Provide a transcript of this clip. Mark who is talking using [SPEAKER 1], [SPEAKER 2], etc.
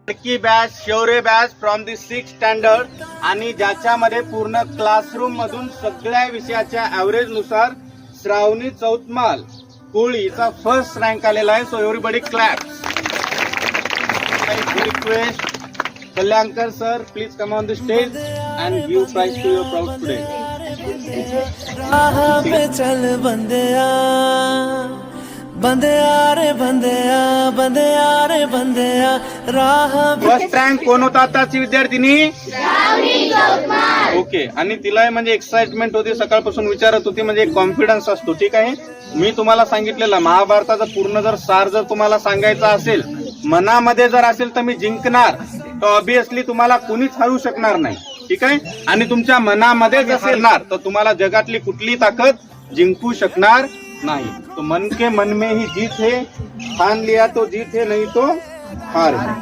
[SPEAKER 1] लड़की बॅच शौर्य batch from the 6th standard आणि ज्याच्यामध्ये पूर्ण क्लासरूम मधून सगळ्या विषयाच्या ऍव्हरेज नुसार श्रावणी चौतमाल कुळ हिचा फर्स्ट रँक आलेला आहे. So everybody clap. Request Kalyankar sir please come on the stage and give prize to your proud student.
[SPEAKER 2] चल बंदिया बंदिया रे बंदिया बंदिया रे बंदिया राह.
[SPEAKER 1] फर्स्ट रँक कोण होता आताची विद्यार्थिनी? ओके. आणि तिला म्हणजे एक्साइटमेंट होती, सकाळपासून विचारत होती, म्हणजे कॉन्फिडन्स असतो. ठीक आहे. मी तुम्हाला सांगितलेलं महाभारताचा पूर्ण जर सार जर तुम्हाला सांगायचा असेल, मनामध्ये जर असेल तर मी जिंकणार, तर ऑब्विसली तुम्हाला कुणीच हरवू शकणार नाही. ठीक आहे. आणि तुमच्या मनामध्ये जर हरणार तर तुम्हाला जगातली कुठली ताकद जिंकू शकणार नहीं. तो मन के मन में ही जीत है, ठान लिया तो जीत है, नहीं तो हार है.